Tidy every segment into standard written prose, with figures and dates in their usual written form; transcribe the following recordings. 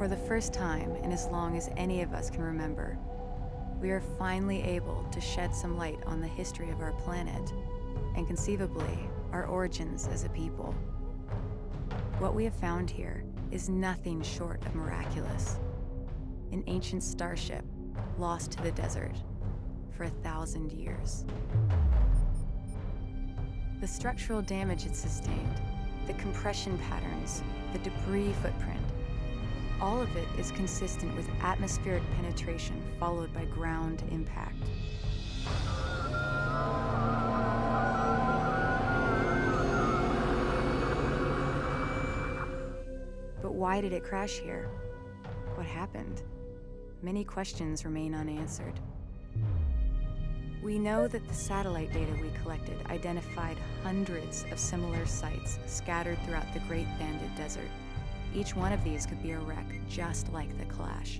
For the first time in as long as any of us can remember, we are finally able to shed some light on the history of our planet, and conceivably, our origins as a people. What we have found here is nothing short of miraculous. An ancient starship lost to the desert for 1,000 years. The structural damage it sustained, the compression patterns, the debris footprint, all of it is consistent with atmospheric penetration followed by ground impact. But why did it crash here? What happened? Many questions remain unanswered. We know that the satellite data we collected identified hundreds of similar sites scattered throughout the Great Banded Desert. Each one of these could be a wreck just like the Clash.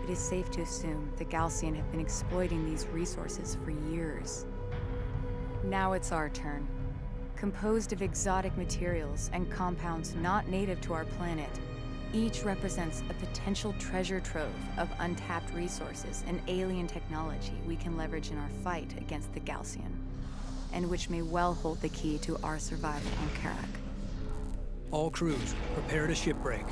It is safe to assume the Gaalsien have been exploiting these resources for years. Now it's our turn. Composed of exotic materials and compounds not native to our planet, each represents a potential treasure trove of untapped resources and alien technology we can leverage in our fight against the Gaalsien, and which may well hold the key to our survival on Kharak. All crews, prepare to shipbreak.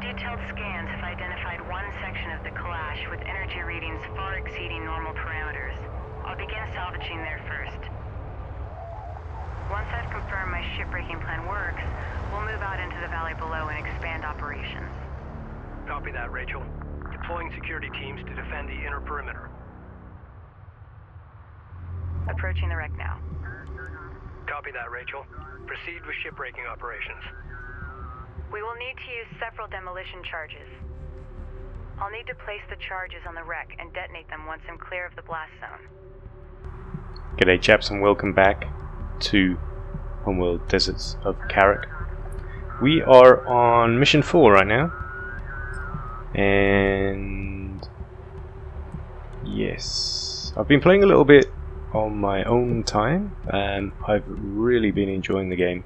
Detailed scans have identified one section of the Clash with energy readings far exceeding normal parameters. I'll begin salvaging there first. Once I've confirmed my shipbreaking plan works, we'll move out into the valley below and expand operations. Copy that, Rachel. Deploying security teams to defend the inner perimeter. Approaching the wreck now. Copy that, Rachel. Proceed with shipbreaking operations. We will need to use several demolition charges. I'll need to place the charges on the wreck and detonate them once I'm clear of the blast zone. G'day chaps and welcome back to Homeworld Deserts of Kharak. We are on mission 4 right now. And yes, I've been playing a little bit on my own time. I've really been enjoying the game.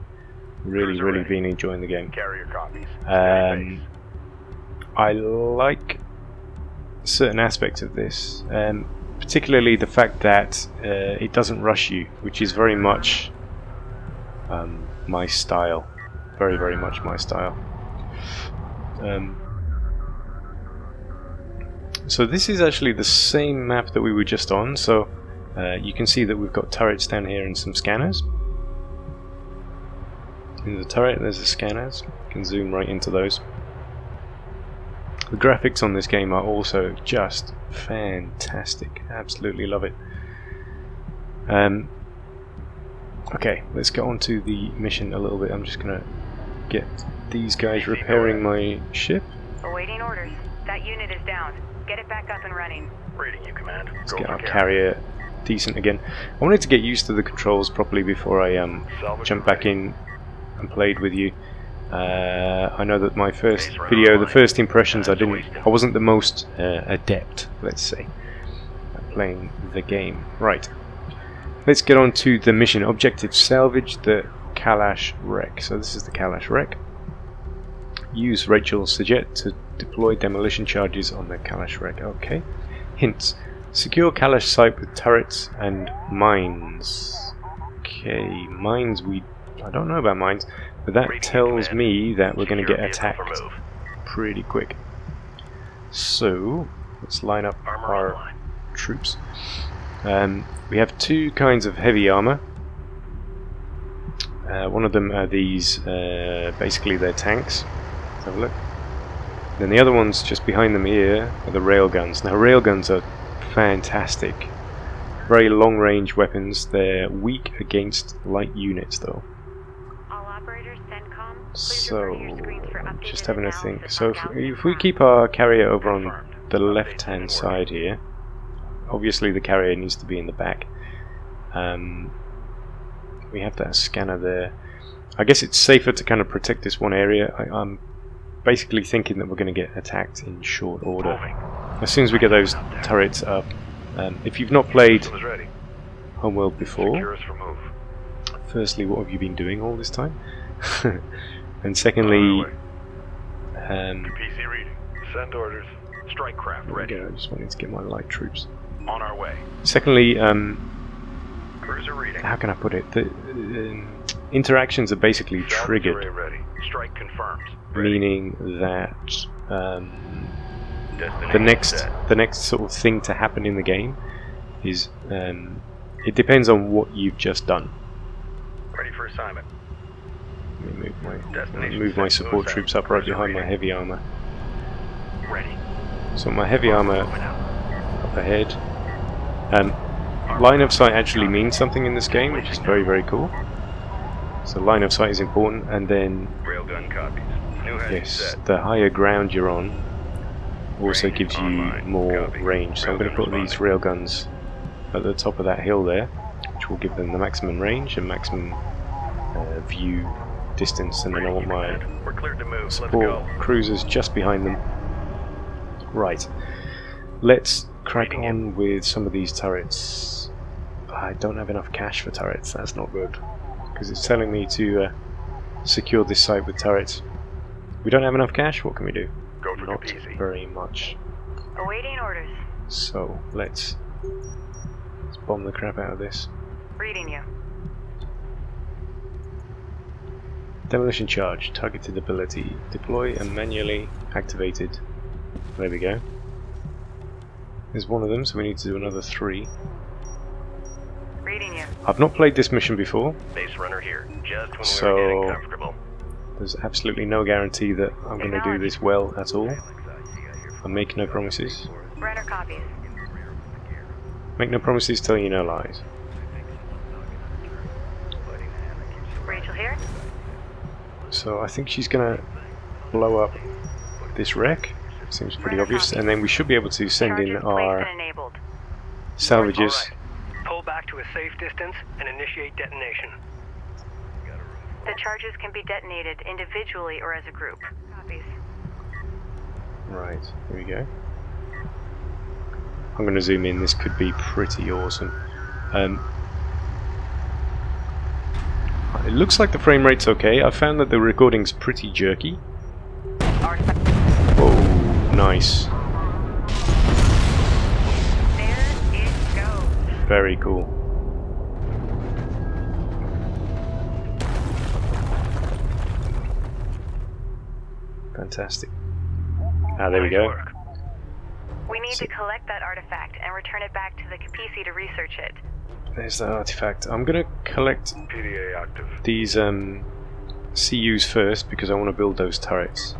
Really been enjoying the game. Carrier copies. I like certain aspects of this, particularly the fact that it doesn't rush you, which is very much my style. Very much my style. So this is actually the same map that we were just on, so you can see that we've got turrets down here and some scanners. In the turret there's the scanners, you can zoom right into those. The graphics on this game are also just fantastic, absolutely love it. Okay, let's get on to the mission a little bit. I'm just going to get these guys repairing my ship. Awaiting orders. That unit is down. Get it back up and running. Reading you, Command. Let's get our carrier decent again. I wanted to get used to the controls properly before I jump back in and played with you. I know that my first video, the first impressions, I wasn't the most adept, let's say, at playing the game. Right, let's get on to the mission. Objective: salvage the Kalash wreck. So this is the Kalash wreck. Use Rachel's suggest to deploy demolition charges on the Kalash wreck. Okay. Hints: secure Kalash site with turrets and mines. Okay, mines. I don't know about mines, but that tells me that we're going to get attacked pretty quick. So let's line up our troops. We have two kinds of heavy armor. One of them are these, basically they're tanks. Let's have a look. Then the other ones just behind them here are the railguns. Now railguns are fantastic. Very long range weapons. They're weak against light units though. So, just having a think. So if we keep our carrier over on the left hand side here, obviously the carrier needs to be in the back. We have that scanner there. I guess it's safer to kind of protect this one area. I'm basically thinking that we're going to get attacked in short order. As soon as we get those turrets up, If you've not played System is ready. Homeworld before, Secure us for move. firstly, what have you been doing all this time? And On secondly, our way. PC reading. Send orders. Strike craft there we ready. go, I just wanted to get my light troops. On our way. Secondly, Cruiser reading. how can I put it? The interactions are basically Salvage triggered, array ready. Strike confirmed. Ready. meaning that Destination the next sort of thing to happen in the game is it depends on what you've just done. Ready for assignment. Let me Destination move my set. support Move troops out. up right Cruiser behind my reading. heavy armor. Ready. So my heavy armor Moving out. up ahead. Line of sight actually means something in this game, which is very, very cool. So line of sight is important, and then Railgun copies. New heading yes, set. the higher ground you're on also Range gives you online. more Copy. range. So I'm going to put Railgun these railguns at the top of that hill there, which will give them the maximum range and maximum view distance, and then I want my We're cleared to move. Let's support go. cruisers just behind them. Right, let's crack Reading on with some of these turrets. I don't have enough cash for turrets, that's not good, because it's telling me to secure this site with turrets. We don't have enough cash, what can we do? Go for Not PC. very much. Awaiting orders. So let's bomb the crap out of this. Reading you. Demolition charge, targeted ability, deploy and manually activated. There we go. There's one of them, so we need to do another 3. Reading you. I've not played this mission before, Base runner here. Just when So- we were getting comfortable. there's absolutely no guarantee that I'm going to do this well at all. I make no promises. Runner copies. Make no promises, tell you no lies. Rachel here. So I think she's going to blow up this wreck. Seems pretty obvious, and then we should be able to send in Charges placed our and enabled. salvages. Alright. Pull back to a safe distance and initiate detonation. The charges can be detonated individually or as a group. Copies. Right, here we go. I'm going to zoom in, this could be pretty awesome. It looks like the frame rate's okay. I found that the recording's pretty jerky. Artifact. Whoa, nice. There it goes. Very cool. Fantastic. Ah, there we Nice go. work. We need to collect that artifact and return it back to the PC to research it. There's that artifact. I'm going to collect PDA active. these CUs first because I want to build those turrets.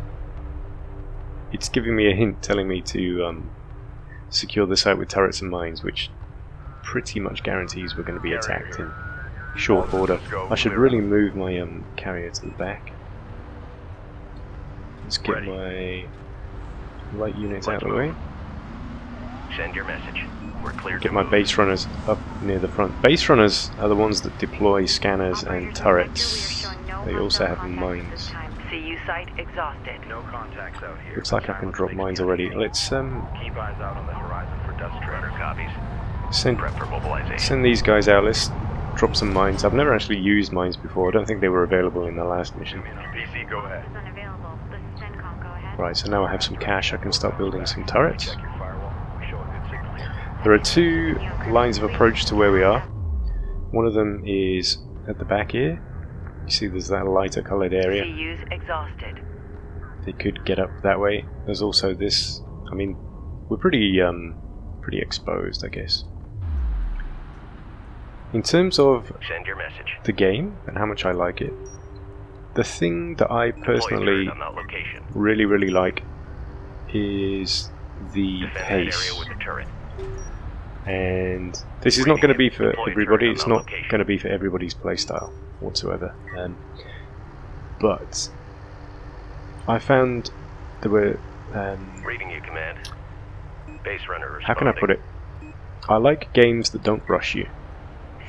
It's giving me a hint telling me to secure the site with turrets and mines, which pretty much guarantees we're going to be attacked in short order. I should really move my carrier to the back. Let's get my light units out of the way. Send your message. We're cleared Get to my move. base runners up near the front. Base runners are the ones that deploy scanners and turrets. They also have mines. CU site exhausted. No contacts out here. Looks like I can drop mines already. Let's Keep eyes out on the horizon for dust trader copies. send Prep for mobilization. send these guys out. Let's drop some mines. I've never actually used mines before. I don't think they were available in the last mission. PC, go ahead. Unavailable. This is CENTCOM. Go ahead. Right, so now I have some cash. I can start building some turrets. Check your firewall. We show a good signal here. There are 2 lines of approach to where we are. One of them is at the back here. You see there's that lighter coloured area. CU's exhausted. They could get up that way. There's also this. I mean, we're pretty exposed, I guess. In terms of Send your message. the game and how much I like it, the thing that I personally Deploy turret on that location. really like is the Defend that pace. area with the turret. And this is not going to be for Deploy everybody. turret It's on not that location. going to be for everybody's playstyle whatsoever. But I found there were. Reading you, command. Base runner responding. How can I put it? I like games that don't rush you.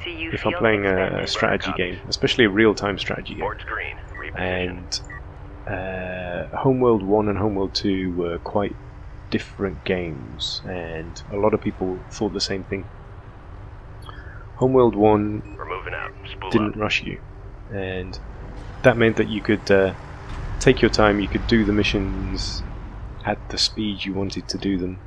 CU If I'm field playing a expanded. strategy game, especially a real-time strategy game. Port's green. Reposition. And Homeworld 1 and Homeworld 2 were quite different games, and a lot of people thought the same thing. Homeworld 1 We're moving out. Spool didn't up. rush you, and that meant that you could take your time, you could do the missions at the speed you wanted to do them.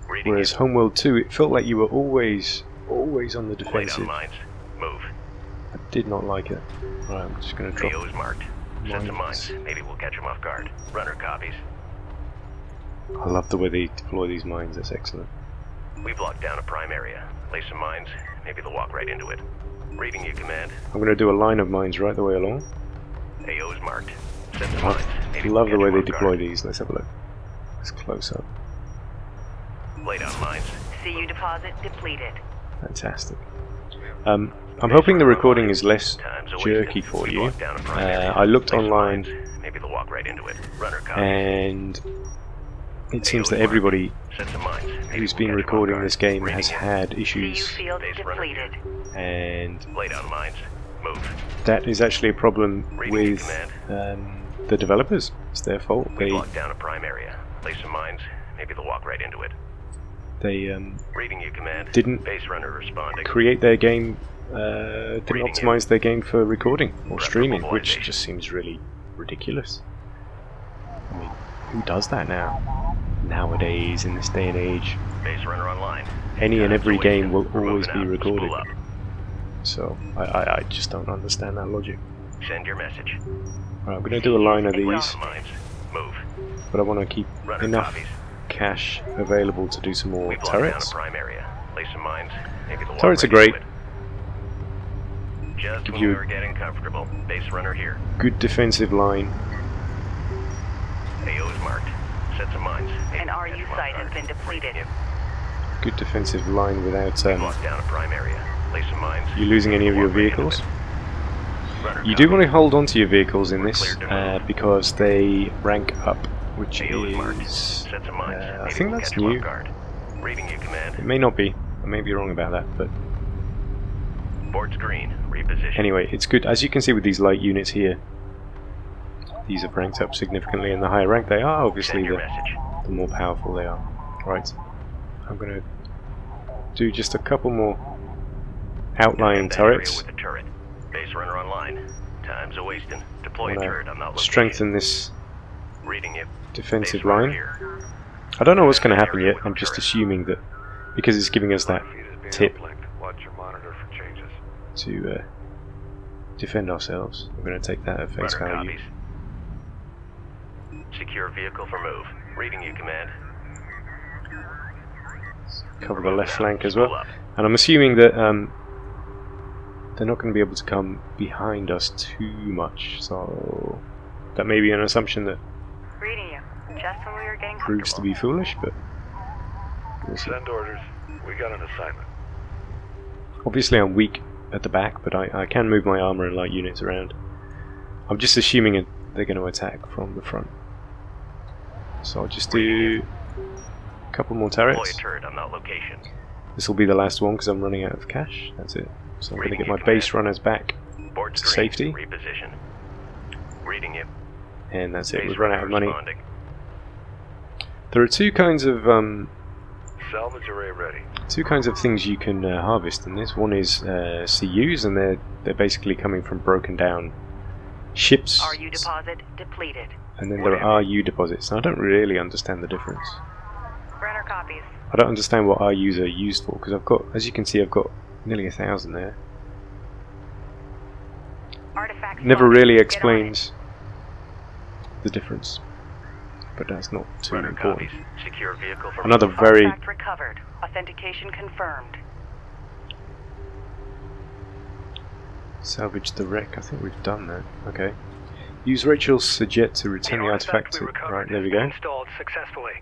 Reading Whereas you. Homeworld 2, it felt like you were always on the Lay down defensive. mines. Move. I did not like it. Right, I'm just going to drop AO's marked. Set some mines. mines. Maybe we'll catch them off guard. Runner copies. I love the way they deploy these mines, that's excellent. We've locked down a prime area. Lay some mines. Maybe they'll walk right into it. Reading you, command. I'm going to do a line of mines right the way along. AO's marked. Set some mines. I Maybe love we'll the way catch they 'em off deploy guard. these. Let's have a look. It's close up. Lay down mines. CU deposit depleted. Fantastic. I'm hoping the recording is less jerky for you. I looked online, Maybe they'll walk right into it. Runner copies. and it seems that everybody Set some mines. Maybe who's we'll been catch 'em off recording guard. this game Reading has you. had CU issues, field Base runner depleted. and Lay down mines. Move. that is actually a problem Reading you, with command. the developers. It's their fault. We've locked down a prime area. Lay some mines. Maybe they'll walk right into it. They Reading you, command. Didn't Base runner responding. create their game, didn't Reading optimize their game for recording or Preferable streaming, which mobilization. just seems really ridiculous. I mean, who does that now? Nowadays, in this day and age, Base runner online. any and every Time's game will wasted. We're always moving be out. Spool recorded. up. So I just don't understand that logic. Send your message. Right, I'm going to do a line of Lay these, down mines. Move. but I want to keep Runner enough copies. cash available to do some more We've locked down a turrets. prime area. Lay some mines. Maybe they'll walk Turrets are right great. into it. Just Give when you we a- were getting comfortable. Base runner here. Good defensive line. AO is marked. Set some mines. Maybe An we'll RU catch 'em off site has guard. been depleted. Yep. Good defensive line without We've locked down a prime area. Lay some mines. you losing any of your Walk right into vehicles. it. Runner You do copies. want to hold on to your vehicles in this Cleared to move. because they rank up, which AO is marked. is Set some mines. I Maybe think we'll that's catch 'em off new. guard. Reading you, command. It may not be. I may be wrong about that, but Board's green. Reposition. anyway, it's good. As you can see with these light units here, these have ranked up significantly, and the higher rank they are, obviously, Send your the message. more powerful they are. Right. I'm going to do just a couple more outlying Defend that area turrets. with the turret. Base runner online. Time's a wasting. Deploy a I'm turret. going I'm not to strengthen this Reading you. defensive Base runner line. here. I don't know what's going to Defend that happen area yet. with I'm the just turret. assuming that because it's giving us that tip Watch your monitor for changes. to defend ourselves. I'm going to take that at face Runner value. copies. Secure vehicle for move. Reading you, command. Cover the left Moving out. flank as Spool well. up. And I'm assuming that they're not going to be able to come behind us too much. So that may be an assumption that Reading you. Just when we were getting proves to comfortable. be foolish, but we'll see. Send orders. We got an assignment. Obviously I'm weak at the back, but I can move my armor and light units around. I'm just assuming they're going to attack from the front. So I'll just do a couple more Deploy turrets. a turret on that location. This will be the last one because I'm running out of cash. That's it. So I'm going to Reading get my you, base command. runners back, Board's green. Safety. Reposition. Reading you. and that's it. Base We've run runner out of money. responding. There are two kinds of Salvage array ready. things you can harvest in this. One is CUs, and they're basically coming from broken down ships. RU deposit depleted. And then there are RU deposits. And I don't really understand the difference. Runner copies. I don't understand what RUs are used for because I've got, as you can see, I've got nearly 1,000 there. Artifact. Never spotted. really Get on explains the difference, but that's not too Runner important. copies. Secure vehicle for Another it. very Artifact recovered. Authentication confirmed. salvage the wreck. I think we've done that. Okay. Use Rachel's Sujet to return the artifact to. we recovered Right, there we has been go. installed successfully.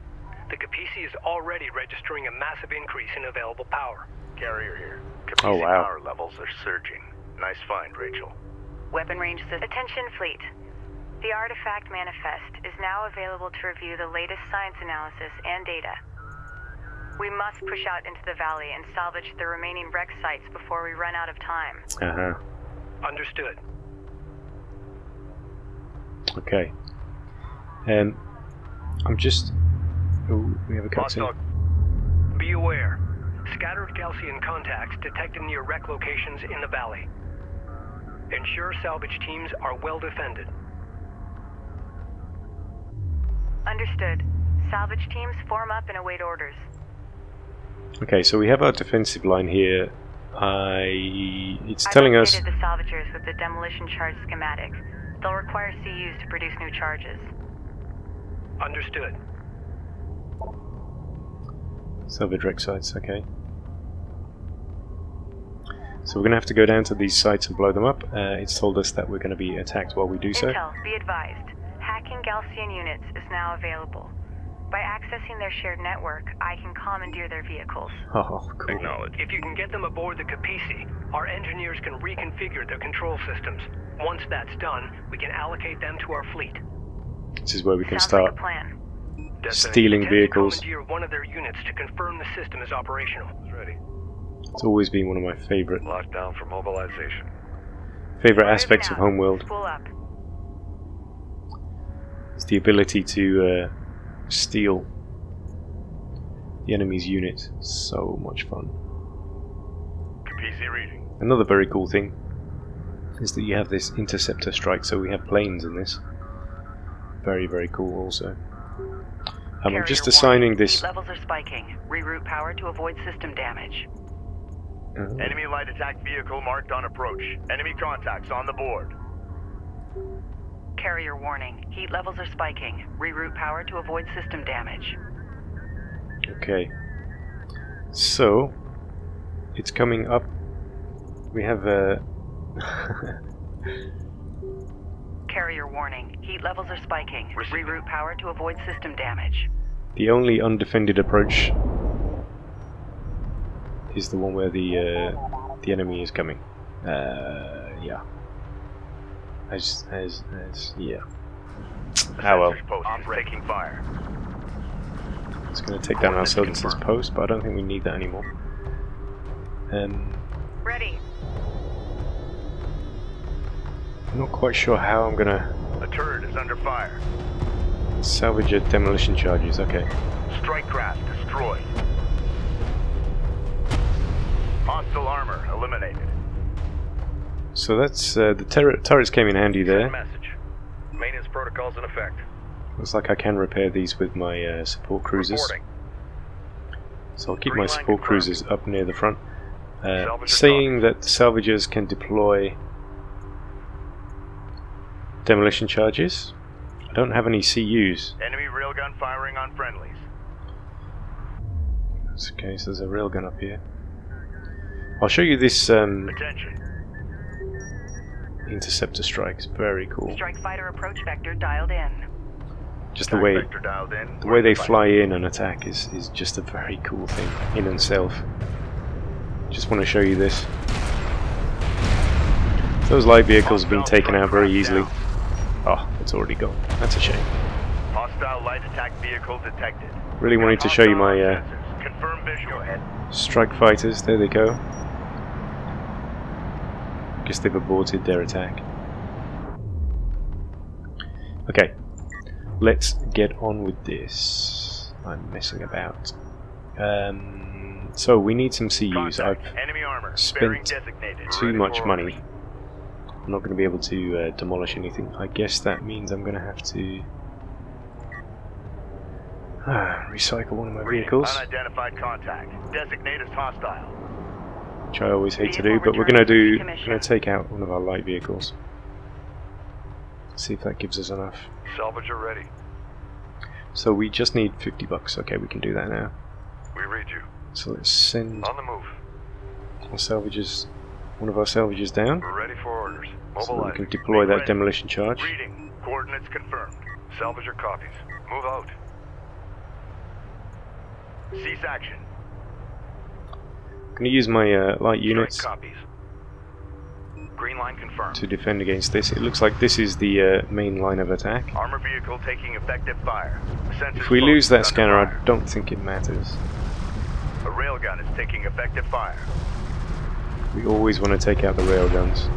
The Capisi is already registering a massive increase in available power. Carrier here. Oh, wow. Power levels are surging. Nice find, Rachel. Weapon range system. Attention fleet. The artifact manifest is now available to review the latest science analysis and data. We must push out into the valley and salvage the remaining wreck sites before we run out of time. Understood. Okay. I'm just... Oh, we have a cutscene. Be aware. Scattered Gaussian contacts detected near wreck locations in the valley. Ensure salvage teams are well defended. Understood. Salvage teams form up and await orders. Okay, so we have our defensive line here. It's I've telling us... updated the salvagers with the demolition charge schematic. They'll require CUs to produce new charges. Understood. Salvage wreck sites, okay. So we're going to have to go down to these sites and blow them up. It's told us that we're going to be attacked while we do so. Intel, be advised. Hacking Gaussian units is now available. By accessing their shared network, I can commandeer their vehicles. Oh, cool. Acknowledged. If you can get them aboard the Kapisi, our engineers can reconfigure their control systems. Once that's done, we can allocate them to our fleet. This is where we can Sounds start like a plan. stealing Intend to vehicles. commandeer one of their units to confirm the system is operational. Ready. It's always been one of my favorite Locked down for mobilization. aspects of Homeworld. Spool up. It's the ability to steal the enemy's unit. So much fun. PC reading. Another very cool thing is that you have this interceptor strike, so we have planes in this. Very, very cool also. I'm just assigning this... Heat levels are spiking. Reroute power to avoid system damage. Enemy light attack vehicle marked on approach. Enemy contacts on the board. Carrier warning. Heat levels are spiking. Reroute power to avoid system damage. Okay. So, it's coming up. We have a... Carrier warning. Heat levels are spiking. Reroute power to avoid system damage. The only undefended approach is the one where the enemy is coming. Yeah. Yeah. Ah well. Post is taking fire. It's going to take down our Silence's post, but I don't think we need that anymore. Ready. I'm not quite sure how I'm going to A turret is under fire. salvage a demolition charges. Okay. Strike craft destroyed. Hostile armor eliminated. So that's the turrets came in handy there. Message. Maintenance protocols in effect. Looks like I can repair these with my support cruisers. Reporting. So I'll keep Green my line support confirmed. cruisers up near the front. Salvager Saying that the salvagers can deploy demolition charges. I don't have any CUs. Enemy railgun firing on friendlies. That's okay, so there's a railgun up here. I'll show you this Attention. interceptor strike. It's very cool. Strike fighter approach vector dialed in. Just the way Vector dialed in. the way they fly in and attack is just a very cool thing in itself. Just want to show you this. Those light vehicles have been taken out very easily. Oh, it's already gone. That's a shame. Hostile light attack vehicle detected. Really wanted to show you my Sensors. Confirm visual. strike fighters. There they go. Guess they've aborted their attack. Okay, let's get on with this. I'm messing about. So we need some CUs. I've Enemy armor. spent designated. too much money. I'm not going to be able to demolish anything. I guess that means I'm going to have to recycle one of my vehicles, Unidentified contact. Designate as hostile. which I always hate to do. Vehicle But we're going to returns do. to We're decommission. going to take out one of our light vehicles. See if that gives us enough. Salvager ready. So we just need $50. Okay, we can do that now. We read you. So let's send On the move. our salvages, one of our salvages down, We're ready for orders. so that we Mobilizing. can deploy Be that ready. demolition charge. Reading. Coordinates confirmed. Salvager copies. Move out. Cease action. I'm going to use my light units Strike copies. Green line confirmed. to defend against this. It looks like this is the main line of attack. Armor vehicle taking effective fire. Sensors If we lose that focused scanner, under I fire. don't think it matters. A railgun is taking effective fire. We always want to take out the railguns.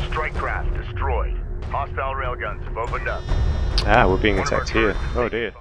Strike craft destroyed. Hostile railguns have opened up. Ah, we're being attacked here. Oh dear.